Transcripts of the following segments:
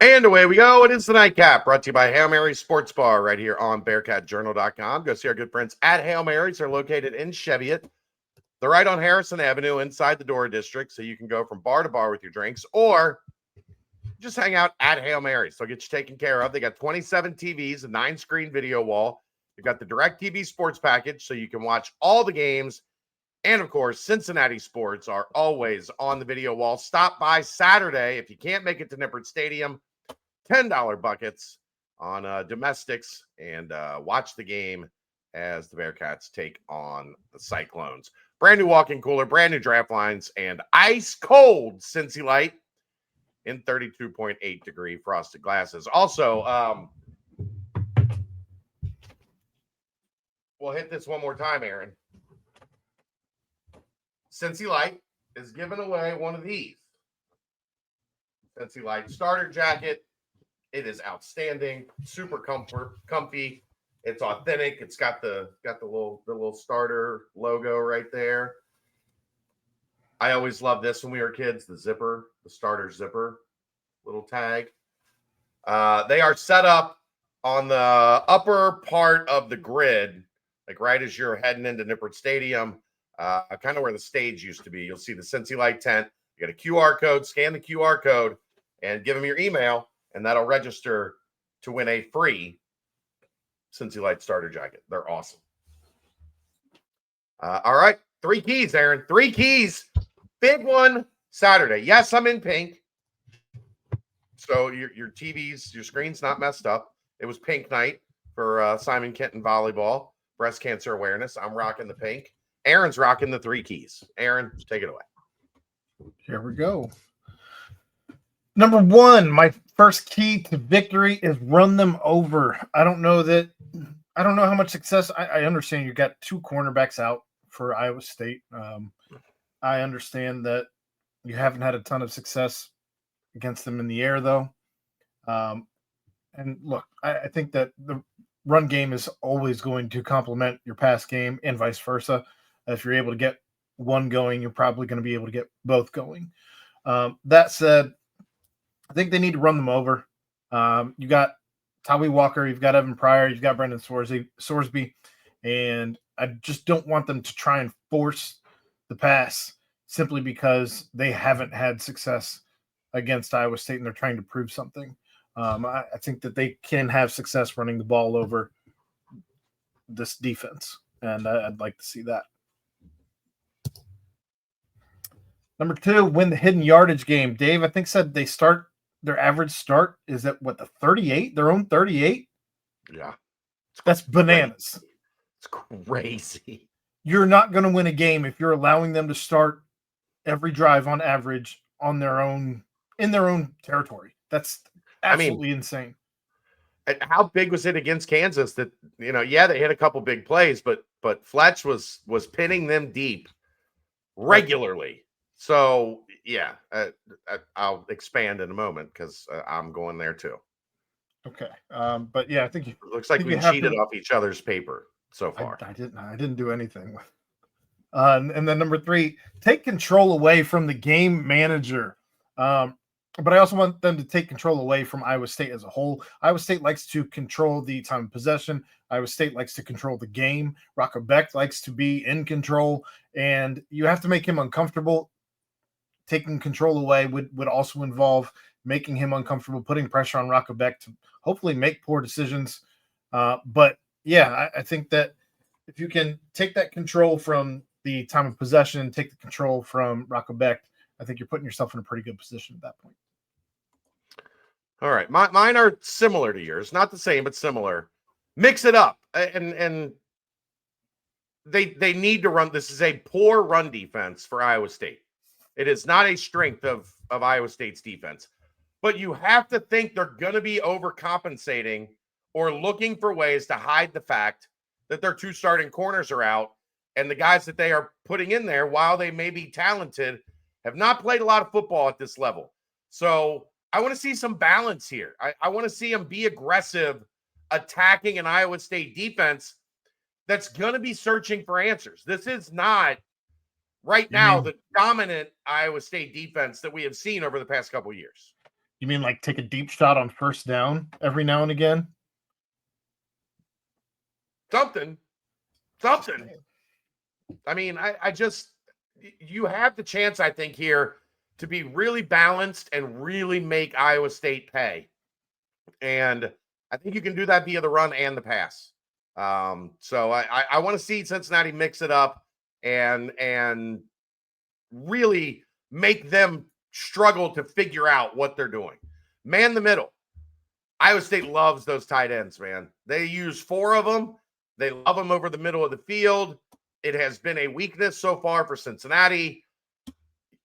And away we go. It is the Nightcap, brought to you by Hail Mary Sports Bar right here on BearcatJournal.com. Go see our good friends at Hail Mary's. They're located in Cheviot. They're right on Harrison Avenue inside the Dora District, so you can go from bar to bar with your drinks or just hang out at Hail Mary's. They'll get you taken care of. They got 27 TVs, a 9-screen video wall. They've got the DirecTV sports package, so you can watch all the games. And, of course, Cincinnati sports are always on the video wall. Stop by Saturday if you can't make it to Nippert Stadium. $10 buckets on domestics and watch the game as the Bearcats take on the Cyclones. Brand new walk-in cooler, brand new draft lines, and ice cold Cincy Light in 32.8 degree frosted glasses. Also, we'll hit this one more time, Aaron. Cincy Light is giving away one of these. Cincy Light starter jacket. It is outstanding, super comfy. It's authentic. It's got the little starter logo right there. I always loved this when we were kids, the zipper, the starter zipper, little tag. They are set up on the upper part of the grid, like right as you're heading into Nippert Stadium, kind of where the stage used to be. You'll see the Cincy Light tent. You got a QR code, scan the QR code, and give them your email. And that'll register to win a free Cincy Light starter jacket. They're awesome. All right. 3 keys, Aaron. 3 keys. Big one Saturday. Yes, I'm in pink. So your TV's, your screen's not messed up. It was pink night for Simon Kenton volleyball, breast cancer awareness. I'm rocking the pink. Aaron's rocking the 3 keys. Aaron, take it away. Here we go. Number 1, my first key to victory is run them over. I don't know how much success. I understand you got 2 cornerbacks out for Iowa State. I understand that you haven't had a ton of success against them in the air, though. And look, I think that the run game is always going to complement your pass game and vice versa. If you're able to get one going, you're probably going to be able to get both going. That said, I think they need to run them over. You got Tommy Walker, you've got Evan Pryor, you've got Brendan Sorsby, and I just don't want them to try and force the pass simply because they haven't had success against Iowa State and they're trying to prove something. I think that they can have success running the ball over this defense, and I'd like to see that. Number 2, win the hidden yardage game. Dave, I think, said they start their average start is at what, the 38? Their own 38? Yeah. That's bananas. It's crazy. You're not going to win a game if you're allowing them to start every drive on average on their own, in their own territory. That's absolutely insane. How big was it against Kansas that, they hit a couple big plays, but Fletch was pinning them deep regularly. So, yeah, I'll expand in a moment because I'm going there too. Okay. But yeah, I think it looks like we cheated off each other's paper so far. I didn't do anything. And then number 3, take control away from the game manager. But I also want them to take control away from Iowa State as a whole. Iowa State likes to control the time of possession. Iowa State likes to control the game. Rocco Beck likes to be in control, and you have to make him uncomfortable. Taking control away would also involve making him uncomfortable, putting pressure on Rocco Beck to hopefully make poor decisions. But yeah, I think that if you can take that control from the time of possession, take the control from Rocco Beck, I think you're putting yourself in a pretty good position at that point. All right. Mine are similar to yours. Not the same, but similar. Mix it up. And they need to run. This is a poor run defense for Iowa State. It is not a strength of Iowa State's defense. But you have to think they're going to be overcompensating or looking for ways to hide the fact that their 2 starting corners are out and the guys that they are putting in there, while they may be talented, have not played a lot of football at this level. So I want to see some balance here. I want to see them be aggressive, attacking an Iowa State defense that's going to be searching for answers. This is not right now the dominant Iowa State defense that we have seen over the past couple of years. You mean like take a deep shot on first down every now and again? Something. I mean, I just, you have the chance, I think, here to be really balanced and really make Iowa State pay. And I think you can do that via the run and the pass. So I want to see Cincinnati mix it up and really make them struggle to figure out what they're doing. Man the middle. Iowa State loves those tight ends, man. They use 4 of them. They love them over the middle of the field. It has been a weakness so far for Cincinnati.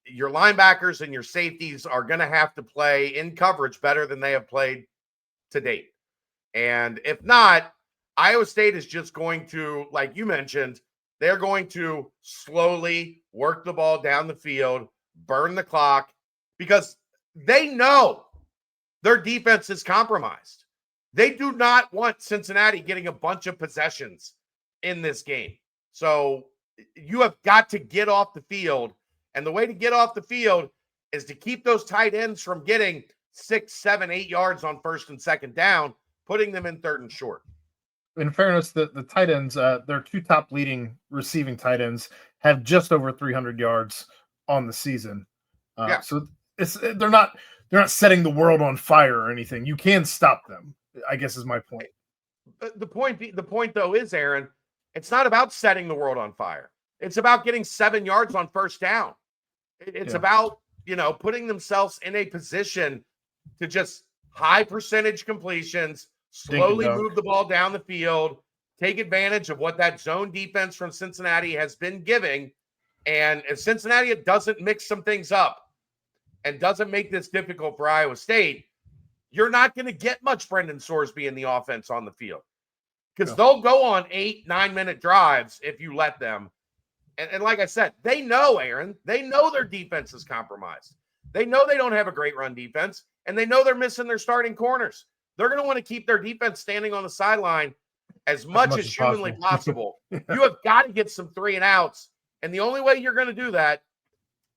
Your linebackers and your safeties are going to have to play in coverage better than they have played to date. And if not, Iowa State is just going to, like you mentioned, they're going to slowly work the ball down the field, burn the clock, because they know their defense is compromised. They do not want Cincinnati getting a bunch of possessions in this game. So you have got to get off the field. And the way to get off the field is to keep those tight ends from getting 6, 7, 8 yards on first and second down, putting them in third and short. In fairness, the tight ends, their 2 top leading receiving tight ends have just over 300 yards on the season. So they're not setting the world on fire or anything. You can stop them, I guess, is my point. The point though is, Aaron, it's not about setting the world on fire. It's about getting 7 yards on first down. It's about, putting themselves in a position to just high percentage completions, slowly move the ball down the field, take advantage of what that zone defense from Cincinnati has been giving. And if Cincinnati doesn't mix some things up and doesn't make this difficult for Iowa State, you're not going to get much Brendan Sorsby in the offense on the field, because they'll go on 8-9 minute drives if you let them. And like I said, they know, Aaron, they know their defense is compromised. They know they don't have a great run defense, and they know they're missing their starting corners. They're going to want to keep their defense standing on the sideline as much as humanly possible. You have got to get some 3 and outs. And the only way you're going to do that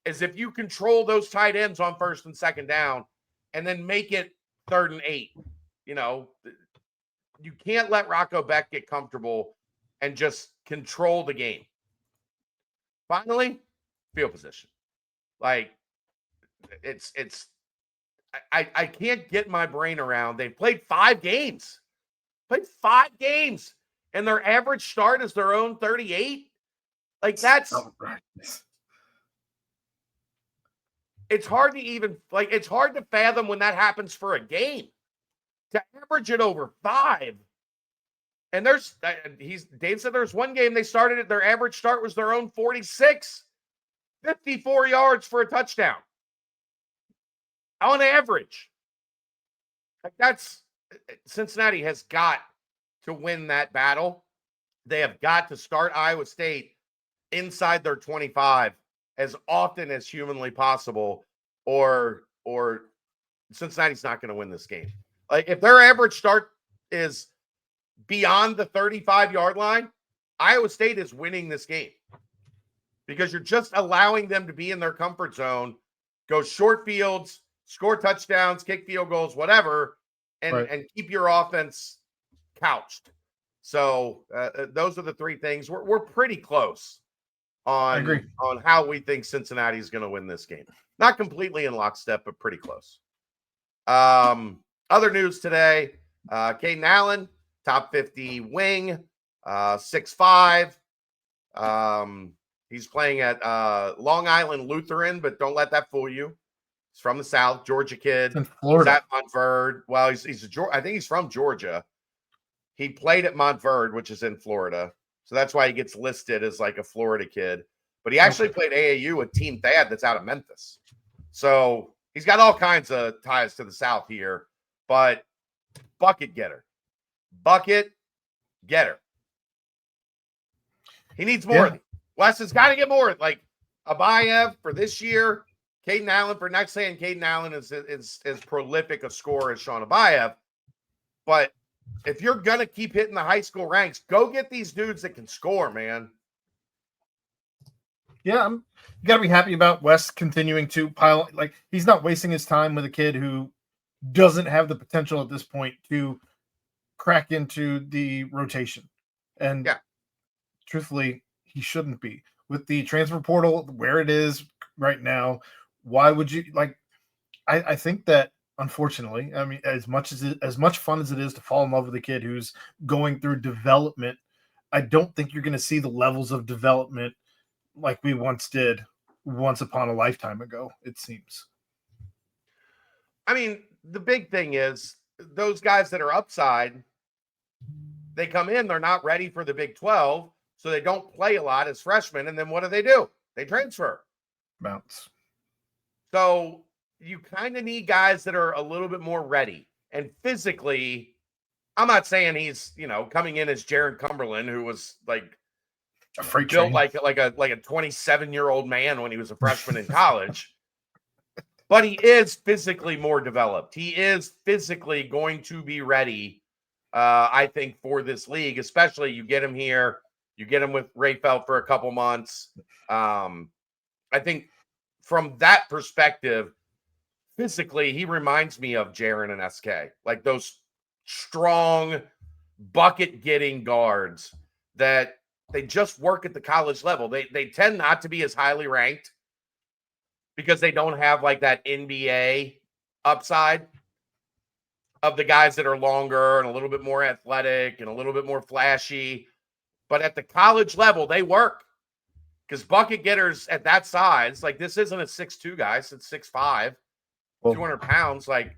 is if you control those tight ends on first and second down and then make it 3rd and 8. You can't let Rocco Beck get comfortable and just control the game. Finally, field position. Like, I can't get my brain around. They've played 5 games. And their average start is their own 38. Like, that's it's hard to even, it's hard to fathom when that happens for a game. To average it over 5. And Dave said there's one game they started it, their average start was their own 46. 54 yards for a touchdown. On average. Cincinnati has got to win that battle. They have got to start Iowa State inside their 25 as often as humanly possible, or Cincinnati's not going to win this game. Like, if their average start is beyond the 35-yard line, Iowa State is winning this game, because you're just allowing them to be in their comfort zone, go short fields, score touchdowns, kick field goals, whatever, and keep your offense couched. So those are the 3 things. We're pretty close on how we think Cincinnati is going to win this game. Not completely in lockstep, but pretty close. Other news today, Caden Allen, top 50 wing, 6'5". He's playing at Long Island Lutheran, but don't let that fool you. He's from the South, Georgia kid. In Florida. He's at Montverde. Well, I think he's from Georgia. He played at Montverde, which is in Florida. So that's why he gets listed as like a Florida kid. But he actually played AAU with Team Thad that's out of Memphis. So he's got all kinds of ties to the South here. But bucket getter. He needs more. Yeah. Wes has got to get more. Like Abayev for this year, Caden Allen for next. Saying Caden Allen is as prolific a scorer as Sean Abayev. But if you're going to keep hitting the high school ranks, go get these dudes that can score, man. Yeah, you got to be happy about Wes continuing to pile. Like, he's not wasting his time with a kid who doesn't have the potential at this point to crack into the rotation. And Yeah. truthfully, he shouldn't be. With the transfer portal where it is right now, why would you like? I think that unfortunately, I mean, as much fun as it is to fall in love with a kid who's going through development, I don't think you're going to see the levels of development like we once did, once upon a lifetime ago. It seems. I mean, the big thing is those guys that are upside, they come in, they're not ready for the Big 12, so they don't play a lot as freshmen. And then what do? They transfer. Bounce. So you kind of need guys that are a little bit more ready. And physically, I'm not saying he's, coming in as Jared Cumberland, who was like A freight built train. like a 27-year-old man when he was a freshman in college. But he is physically more developed. He is physically going to be ready, I think, for this league, especially you get him here. You get him with Rayfeld for a couple months. I think from that perspective, physically, he reminds me of Jaren and SK, like those strong, bucket-getting guards that they just work at the college level. They tend not to be as highly ranked because they don't have like that NBA upside of the guys that are longer and a little bit more athletic and a little bit more flashy. But at the college level, they work because bucket getters at that size, like this isn't a 6'2" guy, it's 6'5", 200 pounds. Like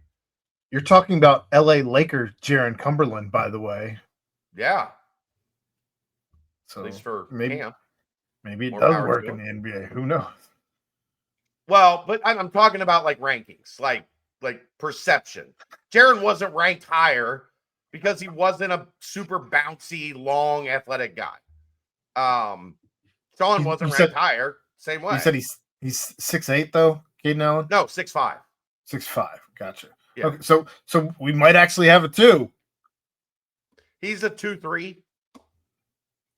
you're talking about LA Lakers, Jaron Cumberland, by the way. Yeah. So at least for maybe camp. Maybe it More does power work to in him. the NBA. Who knows? Well, but I'm talking about like rankings, like perception. Jaron wasn't ranked higher because he wasn't a super bouncy, long, athletic guy. Sean wasn't ranked higher. Same way. You said he's 6'8" though, Caden Allen? No, 6'5". 6'5". Gotcha. Yeah. Okay, so we might actually have a 2. He's a 2'3".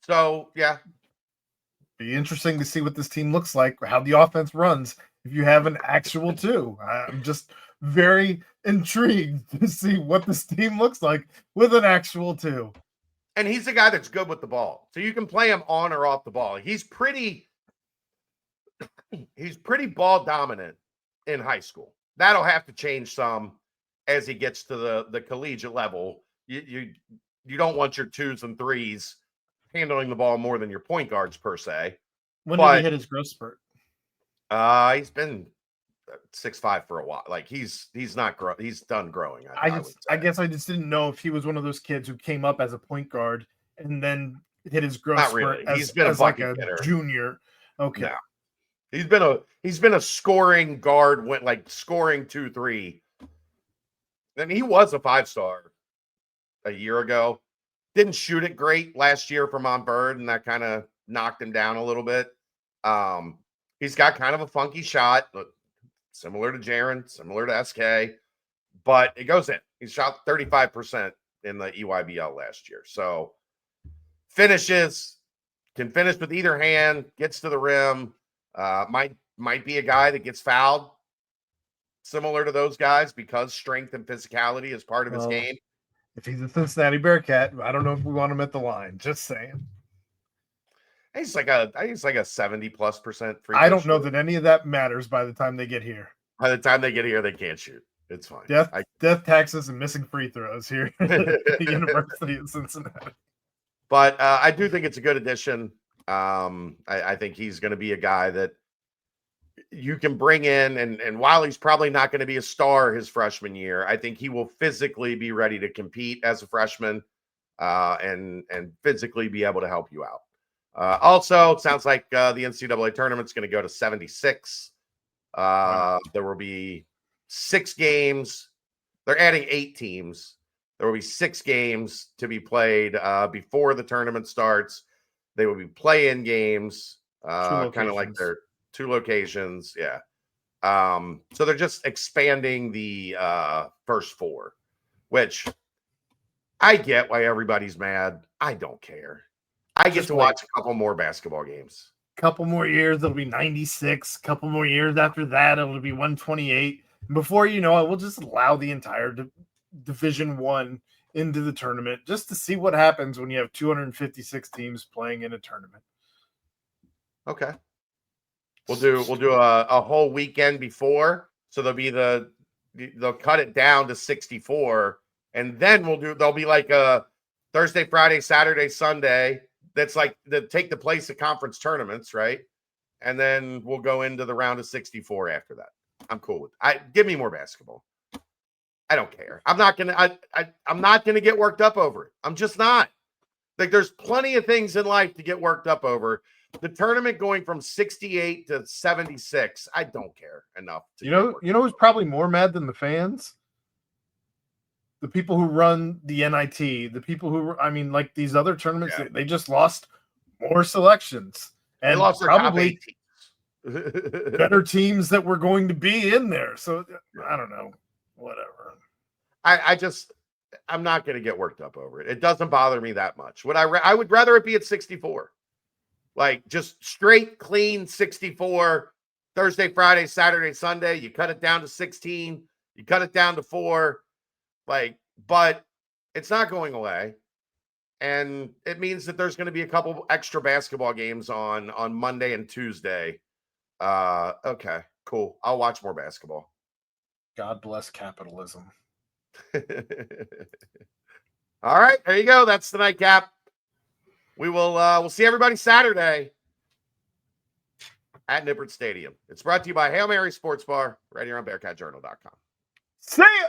So yeah. Be interesting to see what this team looks like, how the offense runs if you have an actual 2. I'm just very intrigued to see what this team looks like with an actual 2. And he's a guy that's good with the ball. So you can play him on or off the ball. He's pretty ball dominant in high school. That'll have to change some as he gets to the collegiate level. You don't want your 2s and 3s handling the ball more than your point guards per se. When did he hit his growth spurt? He's been 6'5" for a while. Like he's not he's done growing. I guess I just didn't know if he was one of those kids who came up as a point guard and then hit his growth spurt as like a junior. Okay. No. He's been a scoring guard, went like scoring 2-3. And he was a 5-star a year ago. Didn't shoot it great last year for Montbird, and that kind of knocked him down a little bit. He's got kind of a funky shot, similar to Jaron, similar to SK, but it goes in. He shot 35% in the EYBL last year. So can finish with either hand, gets to the rim, might be a guy that gets fouled, similar to those guys, because strength and physicality is part of his game. If he's a Cincinnati Bearcat, I don't know if we want him at the line. Just saying. He's like a 70+% free. I don't know that any of that matters by the time they get here. By the time they get here, they can't shoot. It's fine. Death taxes and missing free throws here at the University of Cincinnati. But I do think it's a good addition. I think he's going to be a guy that you can bring in, and while he's probably not going to be a star his freshman year, I think he will physically be ready to compete as a freshman, and physically be able to help you out. Also, it sounds like the NCAA tournament's going to go to 76. There will be 6 games. They're adding 8 teams. There will be 6 games to be played before the tournament starts. They will be play-in games, kind of like their 2 locations. Yeah. So they're just expanding the first 4, which I get why everybody's mad. I don't care. I get to watch a couple more basketball games. Couple more years, it'll be 96. Couple more years after that, it'll be 128. Before you know it, we'll just allow the entire Division One into the tournament just to see what happens when you have 256 teams playing in a tournament. Okay. We'll do a whole weekend before, so they'll cut it down to 64, and then there'll be like a Thursday, Friday, Saturday, Sunday that's like that take the place of conference tournaments, right? And then we'll go into the round of 64 after that. I'm cool with it. Give me more basketball. I don't care. I'm not gonna get worked up over it. I'm just not. Like, there's plenty of things in life to get worked up over. The tournament going from 68 to 76, I don't care enough. You know who's probably more mad than the fans? The people who run the NIT, the people who, I mean, like these other tournaments, they just lost more selections. And they lost their probably top 8 teams. better teams that were going to be in there. So I don't know. Whatever. I'm not going to get worked up over it. It doesn't bother me that much. I would rather it be at 64. Like, just straight, clean 64, Thursday, Friday, Saturday, Sunday. You cut it down to 16. You cut it down to 4. Like, but it's not going away. And it means that there's going to be a couple extra basketball games on Monday and Tuesday. Okay, cool. I'll watch more basketball. God bless capitalism. All right, there you go. That's the nightcap. We'll see everybody Saturday at Nippert Stadium. It's brought to you by Hail Mary Sports Bar right here on BearcatJournal.com. See ya.